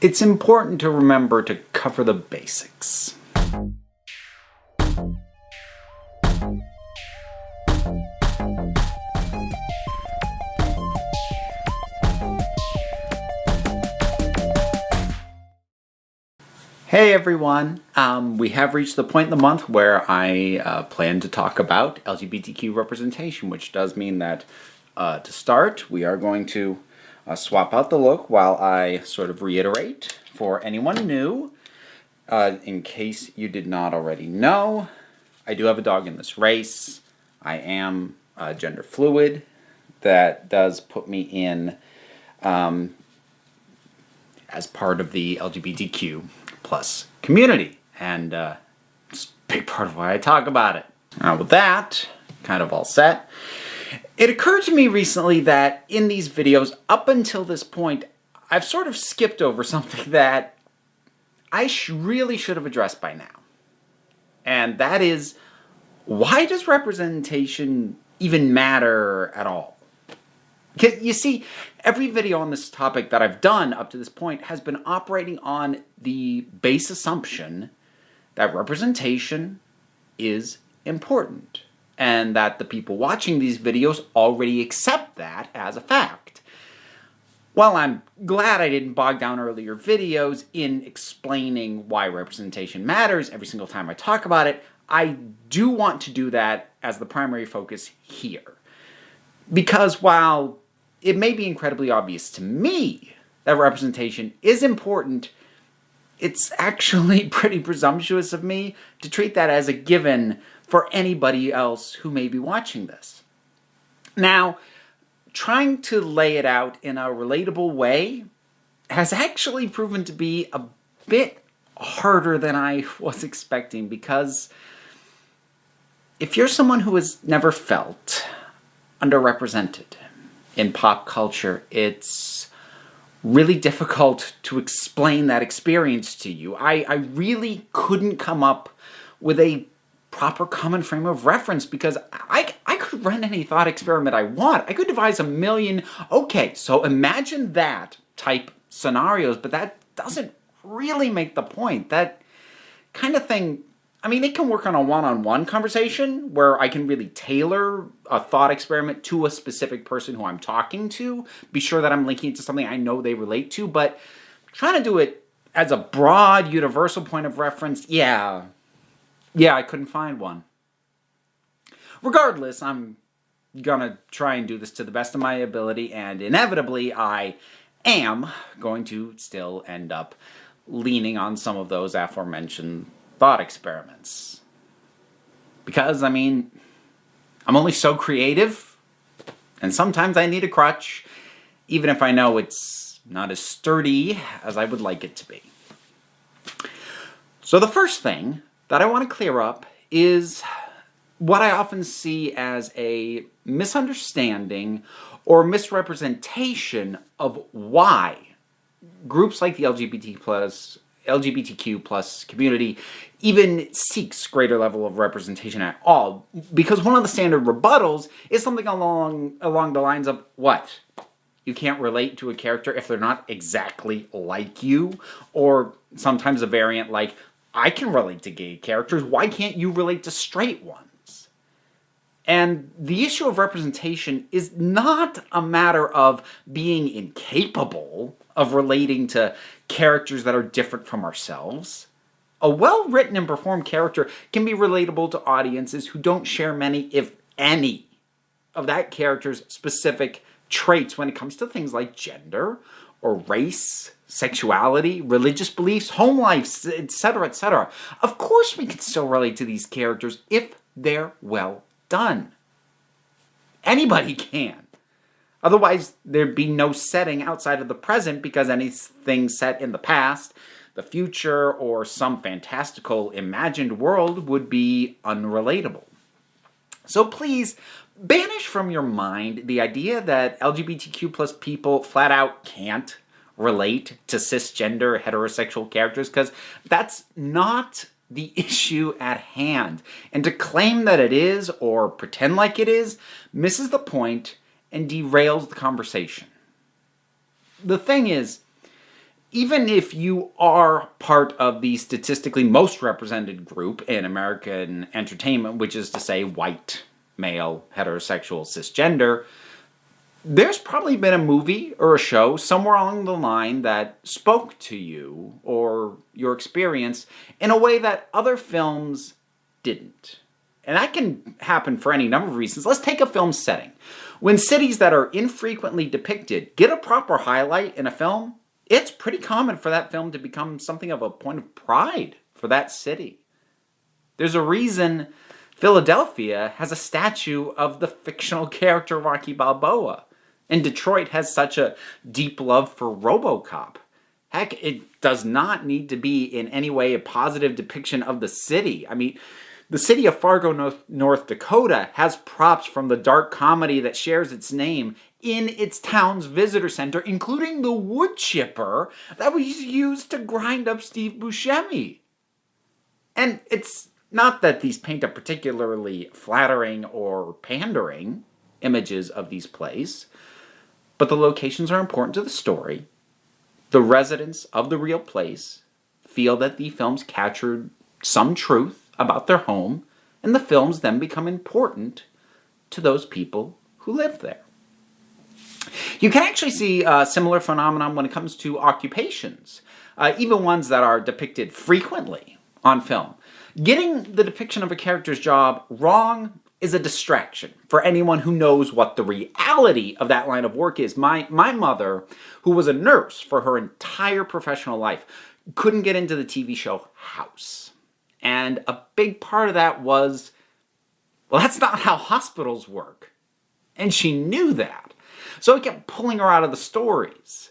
It's important to remember to cover the basics. Hey everyone, we have reached the point in the month where I plan to talk about LGBTQ representation, which does mean that to start, we are going to swap out the look while I sort of reiterate for anyone new, in case you did not already know. I do have a dog in this race. I am gender fluid. That does put me in as part of the LGBTQ plus community, and it's a big part of why I talk about it. Now with that kind of all set, it occurred to me recently that in these videos, up until this point, I've sort of skipped over something that I really should have addressed by now. And that is, why does representation even matter at all? Because you see, every video on this topic that I've done up to this point has been operating on the base assumption that representation is important, and that the people watching these videos already accept that as a fact. While I'm glad I didn't bog down earlier videos in explaining why representation matters every single time I talk about it, I do want to do that as the primary focus here. Because while it may be incredibly obvious to me that representation is important, it's actually pretty presumptuous of me to treat that as a given for anybody else who may be watching this. Now, trying to lay it out in a relatable way has actually proven to be a bit harder than I was expecting, because if you're someone who has never felt underrepresented in pop culture, it's really difficult to explain that experience to you. I really couldn't come up with a proper common frame of reference, because I could run any thought experiment I want. I could devise a million, okay, so imagine that type scenarios, but that doesn't really make the point. That kind of thing, I mean, it can work on a one-on-one conversation where I can really tailor a thought experiment to a specific person who I'm talking to, be sure that I'm linking it to something I know they relate to, but trying to do it as a broad, universal point of reference, yeah, I couldn't find one. Regardless, I'm gonna try and do this to the best of my ability, and inevitably I am going to still end up leaning on some of those aforementioned thought experiments. Because, I mean, I'm only so creative, and sometimes I need a crutch, even if I know it's not as sturdy as I would like it to be. So the first thing that I want to clear up is what I often see as a misunderstanding or misrepresentation of why groups like the LGBTQ plus community even seeks greater level of representation at all. Because one of the standard rebuttals is something along the lines of, what? You can't relate to a character if they're not exactly like you? Or sometimes a variant like, I can relate to gay characters, why can't you relate to straight ones? And the issue of representation is not a matter of being incapable of relating to characters that are different from ourselves. A well-written and performed character can be relatable to audiences who don't share many, if any, of that character's specific traits when it comes to things like gender or race, sexuality, religious beliefs, home lives, etc., etc. Of course we can still relate to these characters if they're well done. Anybody can. Otherwise, there'd be no setting outside of the present, because anything set in the past, the future, or some fantastical imagined world would be unrelatable. So please, banish from your mind the idea that LGBTQ plus people flat out can't relate to cisgender heterosexual characters, because that's not the issue at hand. And to claim that it is, or pretend like it is, misses the point and derails the conversation. The thing is, even if you are part of the statistically most represented group in American entertainment, which is to say white, male, heterosexual, cisgender, there's probably been a movie or a show somewhere along the line that spoke to you or your experience in a way that other films didn't. And that can happen for any number of reasons. Let's take a film setting. When cities that are infrequently depicted get a proper highlight in a film, it's pretty common for that film to become something of a point of pride for that city. There's a reason Philadelphia has a statue of the fictional character Rocky Balboa, and Detroit has such a deep love for RoboCop. Heck, it does not need to be in any way a positive depiction of the city. I mean, the city of Fargo, North Dakota has props from the dark comedy that shares its name in its town's visitor center, including the wood chipper that was used to grind up Steve Buscemi. And it's not that these paint a particularly flattering or pandering images of these places, but the locations are important to the story. The residents of the real place feel that the films captured some truth about their home, and the films then become important to those people who live there. You can actually see a similar phenomenon when it comes to occupations, even ones that are depicted frequently on film. Getting the depiction of a character's job wrong is a distraction for anyone who knows what the reality of that line of work is. My mother, who was a nurse for her entire professional life, couldn't get into the TV show House. And a big part of that was, well, that's not how hospitals work. And she knew that. So it kept pulling her out of the stories.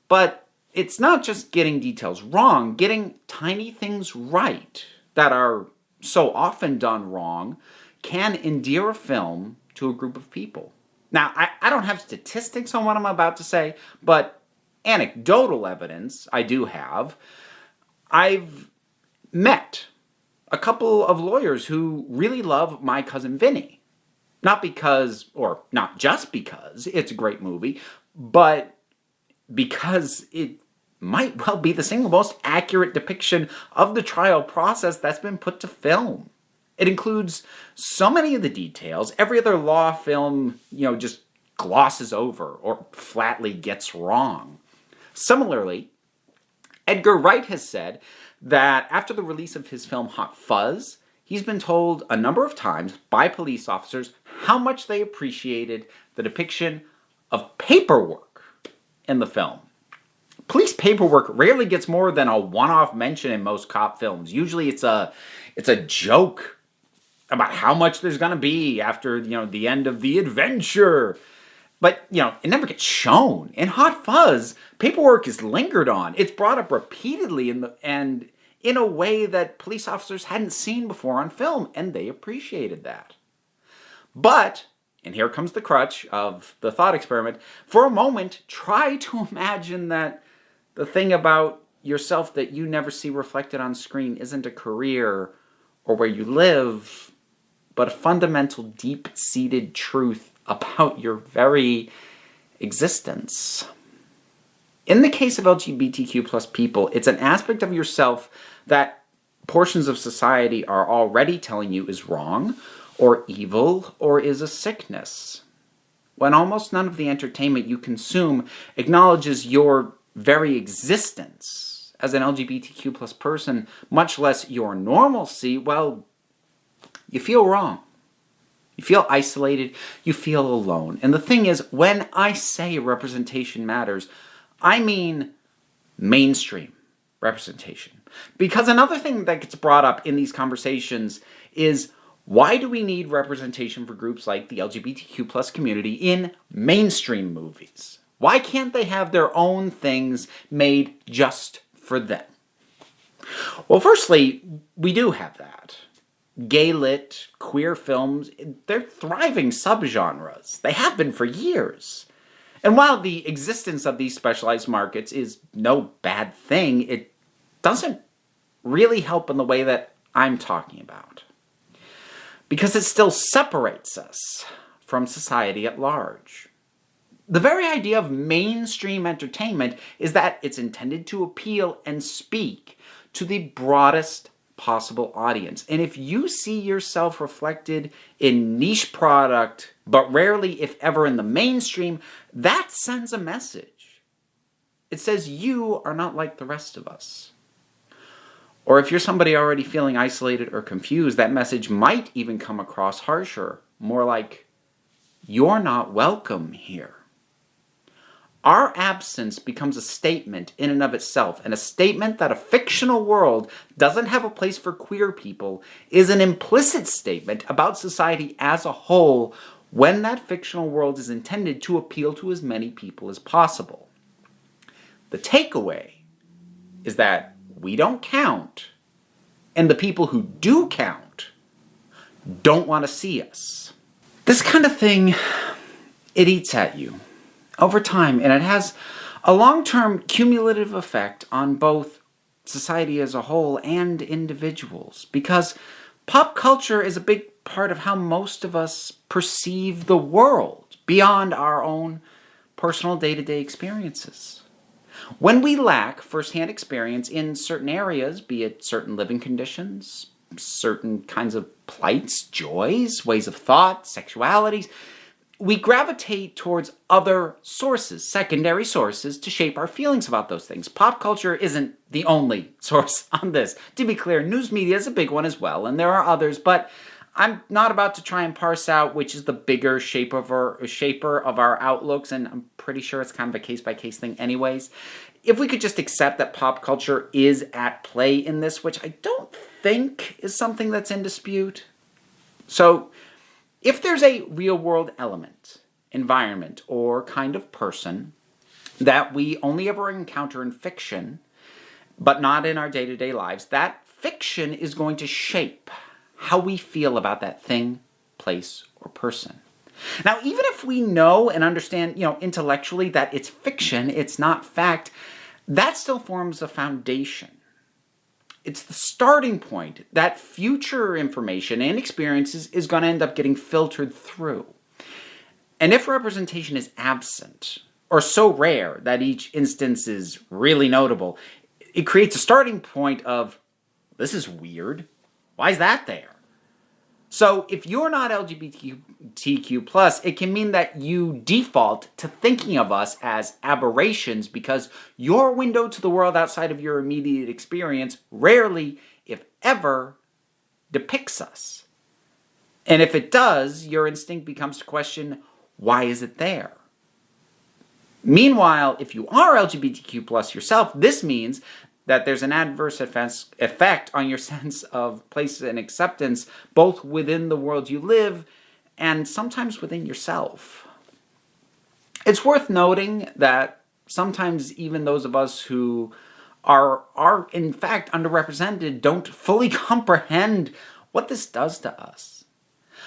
But it's not just getting details wrong, getting tiny things right that are so often done wrong can endear a film to a group of people. Now, I don't have statistics on what I'm about to say, but anecdotal evidence I do have. I've met a couple of lawyers who really love My Cousin Vinny. Not because, or not just because, it's a great movie, but because it might well be the single most accurate depiction of the trial process that's been put to film. It includes so many of the details every other law film, just glosses over or flatly gets wrong. Similarly, Edgar Wright has said that after the release of his film Hot Fuzz, he's been told a number of times by police officers how much they appreciated the depiction of paperwork in the film. Police paperwork rarely gets more than a one-off mention in most cop films. Usually it's a joke about how much there's going to be after, the end of the adventure. But, it never gets shown. In Hot Fuzz, paperwork is lingered on. It's brought up repeatedly and in a way that police officers hadn't seen before on film, and they appreciated that. But, and here comes the crutch of the thought experiment, for a moment, try to imagine that the thing about yourself that you never see reflected on screen isn't a career or where you live, but a fundamental, deep-seated truth about your very existence. In the case of LGBTQ plus people, it's an aspect of yourself that portions of society are already telling you is wrong, or evil, or is a sickness. When almost none of the entertainment you consume acknowledges your very existence as an LGBTQ plus person, much less your normalcy, well, you feel wrong. You feel isolated. You feel alone. And the thing is, when I say representation matters, I mean mainstream representation. Because another thing that gets brought up in these conversations is, why do we need representation for groups like the LGBTQ plus community in mainstream movies? Why can't they have their own things made just for them? Well, firstly, we do have that. Gay lit, queer films, they're thriving subgenres. They have been for years. And while the existence of these specialized markets is no bad thing, it doesn't really help in the way that I'm talking about. Because it still separates us from society at large. The very idea of mainstream entertainment is that it's intended to appeal and speak to the broadest possible audience. And if you see yourself reflected in niche product, but rarely, if ever, in the mainstream, that sends a message. It says you are not like the rest of us. Or if you're somebody already feeling isolated or confused, that message might even come across harsher, more like, you're not welcome here. Our absence becomes a statement in and of itself, and a statement that a fictional world doesn't have a place for queer people is an implicit statement about society as a whole when that fictional world is intended to appeal to as many people as possible. The takeaway is that we don't count, and the people who do count don't want to see us. This kind of thing, it eats at you over time, and it has a long-term cumulative effect on both society as a whole and individuals, because pop culture is a big part of how most of us perceive the world beyond our own personal day-to-day experiences. When we lack first-hand experience in certain areas, be it certain living conditions, certain kinds of plights, joys, ways of thought, sexualities, we gravitate towards other sources, secondary sources, to shape our feelings about those things. Pop culture isn't the only source on this. To be clear, news media is a big one as well, and there are others, but I'm not about to try and parse out which is the bigger shaper of our outlooks, and I'm pretty sure it's kind of a case-by-case thing anyways. If we could just accept that pop culture is at play in this, which I don't think is something that's in dispute. So, if there's a real-world element, environment, or kind of person that we only ever encounter in fiction, but not in our day-to-day lives, that fiction is going to shape how we feel about that thing, place, or person. Now, even if we know and understand, intellectually that it's fiction, it's not fact, that still forms a foundation. It's the starting point that future information and experiences is going to end up getting filtered through. And if representation is absent, or so rare that each instance is really notable, it creates a starting point of, this is weird. Why is that there? So if you're not LGBTQ+, it can mean that you default to thinking of us as aberrations because your window to the world outside of your immediate experience rarely, if ever, depicts us. And if it does, your instinct becomes to question, why is it there? Meanwhile, if you are LGBTQ+ yourself, this means that there's an adverse effect on your sense of place and acceptance, both within the world you live and sometimes within yourself. It's worth noting that sometimes even those of us who are in fact underrepresented don't fully comprehend what this does to us.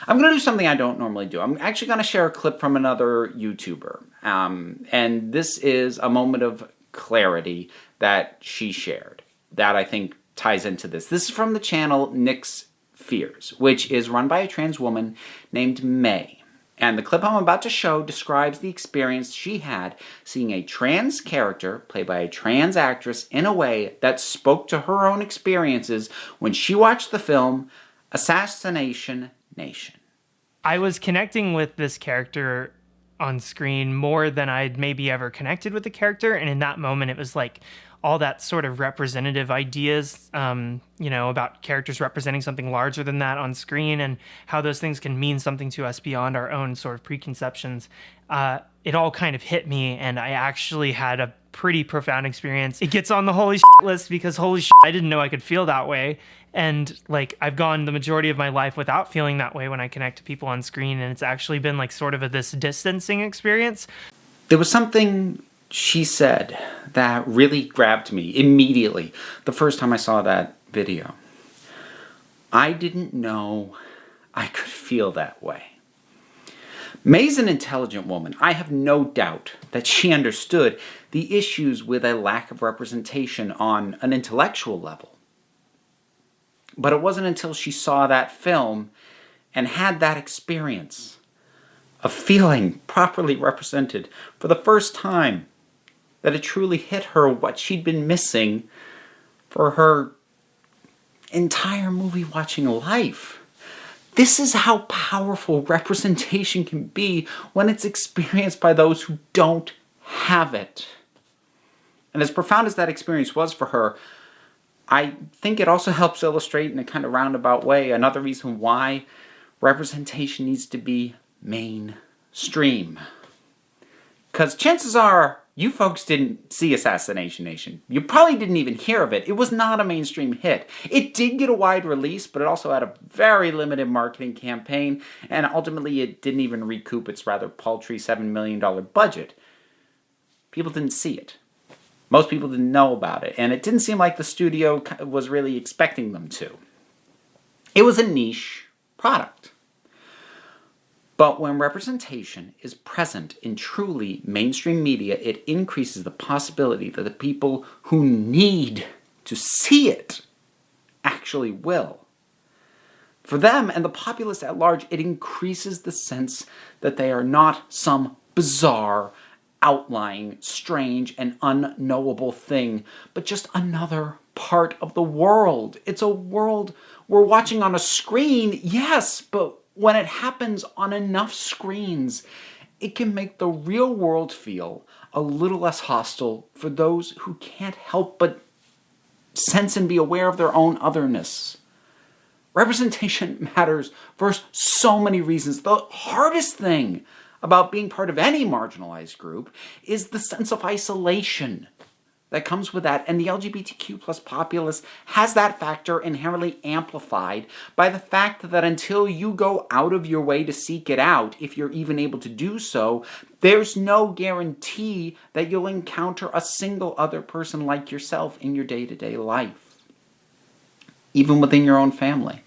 I'm going to do something I don't normally do. I'm actually going to share a clip from another YouTuber. And this is a moment of clarity that she shared that I think ties into this. This is from the channel Nick's Fears, which is run by a trans woman named May. And the clip I'm about to show describes the experience she had seeing a trans character played by a trans actress in a way that spoke to her own experiences when she watched the film Assassination Nation. I was connecting with this character on screen more than I'd maybe ever connected with the character, and in that moment it was like all that sort of representative ideas, about characters representing something larger than that on screen and how those things can mean something to us beyond our own sort of preconceptions. It all kind of hit me, and I actually had a pretty profound experience. It gets on the holy shit list because holy shit, I didn't know I could feel that way. And I've gone the majority of my life without feeling that way when I connect to people on screen, and it's actually been sort of this distancing experience. There was something she said that really grabbed me immediately the first time I saw that video. I didn't know I could feel that way. May's an intelligent woman. I have no doubt that she understood the issues with a lack of representation on an intellectual level. But it wasn't until she saw that film and had that experience of feeling properly represented for the first time, that it truly hit her what she'd been missing for her entire movie watching life. This is how powerful representation can be when it's experienced by those who don't have it. And as profound as that experience was for her, I think it also helps illustrate in a kind of roundabout way another reason why representation needs to be mainstream. Because chances are you folks didn't see Assassination Nation. You probably didn't even hear of it. It was not a mainstream hit. It did get a wide release, but it also had a very limited marketing campaign, and ultimately it didn't even recoup its rather paltry $7 million budget. People didn't see it. Most people didn't know about it, and it didn't seem like the studio was really expecting them to. It was a niche product. But when representation is present in truly mainstream media, it increases the possibility that the people who need to see it actually will. For them and the populace at large, it increases the sense that they are not some bizarre, outlying, strange, and unknowable thing, but just another part of the world. It's a world we're watching on a screen, yes, but when it happens on enough screens, it can make the real world feel a little less hostile for those who can't help but sense and be aware of their own otherness. Representation matters for so many reasons. The hardest thing about being part of any marginalized group is the sense of isolation that comes with that, and the LGBTQ plus populace has that factor inherently amplified by the fact that until you go out of your way to seek it out, if you're even able to do so, there's no guarantee that you'll encounter a single other person like yourself in your day-to-day life, even within your own family.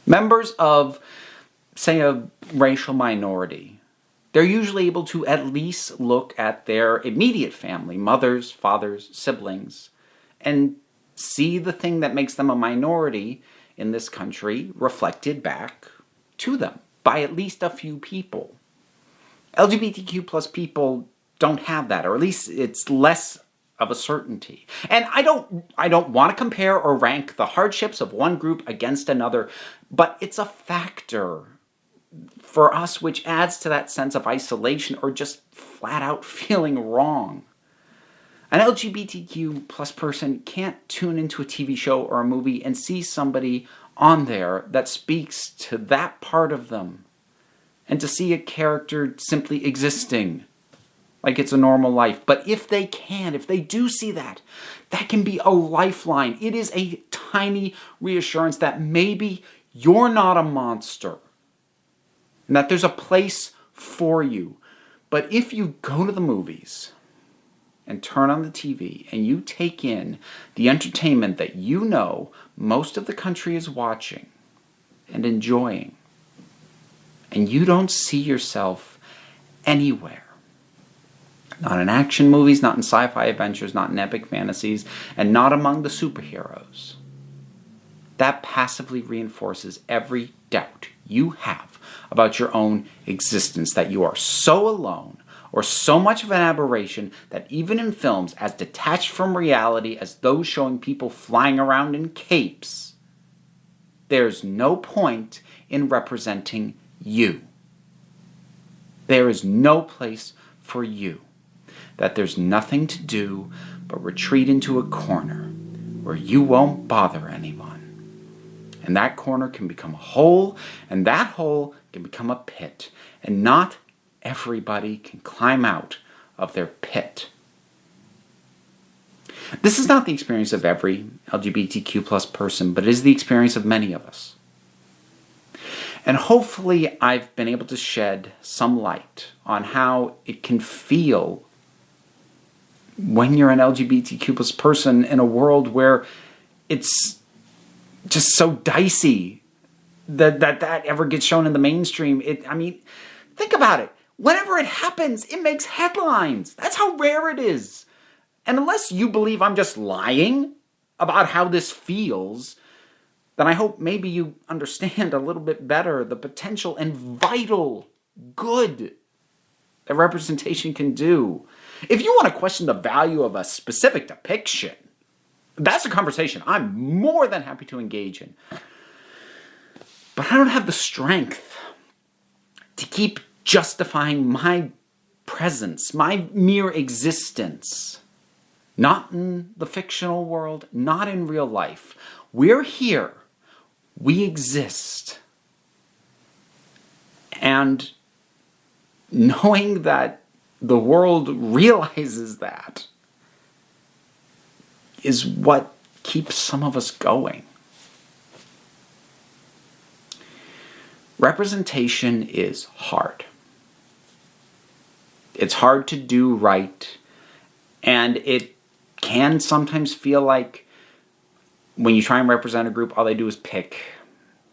Members of, say, a racial minority, they're usually able to at least look at their immediate family, mothers, fathers, siblings, and see the thing that makes them a minority in this country reflected back to them by at least a few people. LGBTQ plus people don't have that, or at least it's less of a certainty. And I don't want to compare or rank the hardships of one group against another, but it's a factor for us which adds to that sense of isolation or just flat out feeling wrong. An LGBTQ plus person can't tune into a TV show or a movie and see somebody on there that speaks to that part of them, and to see a character simply existing like it's a normal life. But if they do see that, that can be a lifeline. It is a tiny reassurance that maybe you're not a monster, and that there's a place for you. But if you go to the movies and turn on the TV and you take in the entertainment that you know most of the country is watching and enjoying, and you don't see yourself anywhere, not in action movies, not in sci-fi adventures, not in epic fantasies, and not among the superheroes, that passively reinforces every doubt you have about your own existence, that you are so alone or so much of an aberration that even in films as detached from reality as those showing people flying around in capes, there's no point in representing you. There is no place for you. That there's nothing to do but retreat into a corner where you won't bother anyone. And that corner can become a hole, and that hole can become a pit. And not everybody can climb out of their pit. This is not the experience of every LGBTQ plus person, but it is the experience of many of us. And hopefully I've been able to shed some light on how it can feel when you're an LGBTQ plus person in a world where it's just so dicey that ever gets shown in the mainstream. Think about it. Whenever it happens, it makes headlines. That's how rare it is. And unless you believe I'm just lying about how this feels, then I hope maybe you understand a little bit better the potential and vital good that representation can do. If you want to question the value of a specific depiction, that's a conversation I'm more than happy to engage in. But I don't have the strength to keep justifying my presence, my mere existence. Not in the fictional world, not in real life. We're here. We exist. And knowing that the world realizes that is what keeps some of us going. Representation is hard. It's hard to do right, and it can sometimes feel like when you try and represent a group, all they do is pick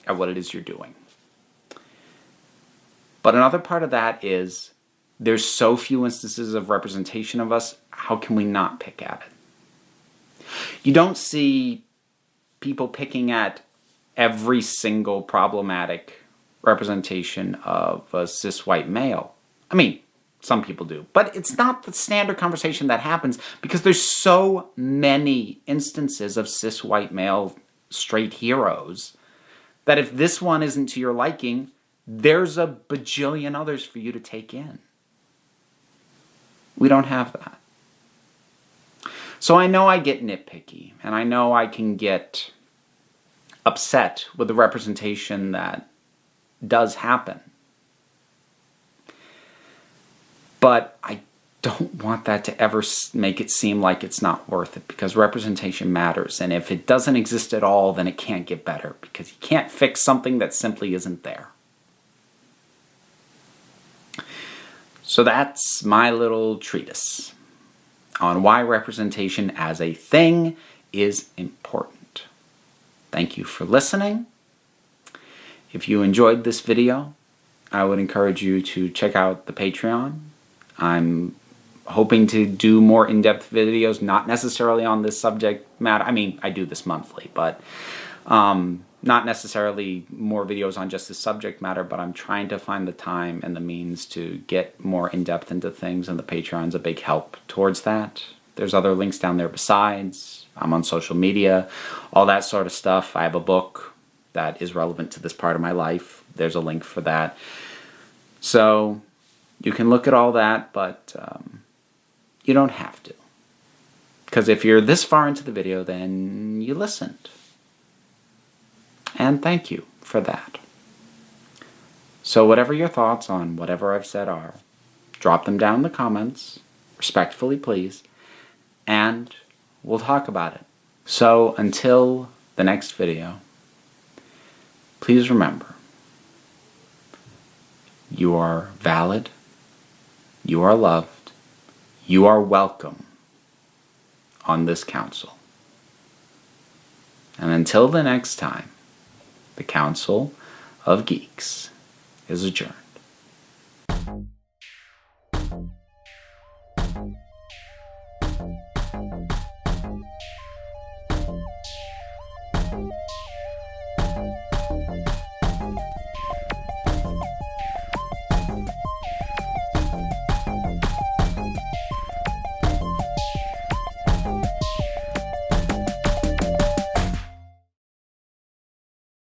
at what it is you're doing. But another part of that is there's so few instances of representation of us, how can we not pick at it? You don't see people picking at every single problematic representation of a cis white male. I mean, some people do, but it's not the standard conversation that happens because there's so many instances of cis white male straight heroes that if this one isn't to your liking, there's a bajillion others for you to take in. We don't have that. So I know I get nitpicky, and I know I can get upset with the representation that does happen. But I don't want that to ever make it seem like it's not worth it, because representation matters. And if it doesn't exist at all, then it can't get better, because you can't fix something that simply isn't there. So that's my little treatise on why representation as a thing is important. Thank you for listening. If you enjoyed this video, I would encourage you to check out the Patreon. I'm hoping to do more in-depth videos, not necessarily on this subject matter. I mean, I do this monthly, but not necessarily more videos on just this subject matter, but I'm trying to find the time and the means to get more in-depth into things, and the Patreon's a big help towards that. There's other links down there besides. I'm on social media, all that sort of stuff. I have a book that is relevant to this part of my life. There's a link for that. So you can look at all that, but you don't have to. Because if you're this far into the video, then you listened. And thank you for that. So whatever your thoughts on whatever I've said are, drop them down in the comments, respectfully please, and we'll talk about it. So until the next video, please remember, you are valid, you are loved, you are welcome on this council. And until the next time, the Council of Geeks is adjourned.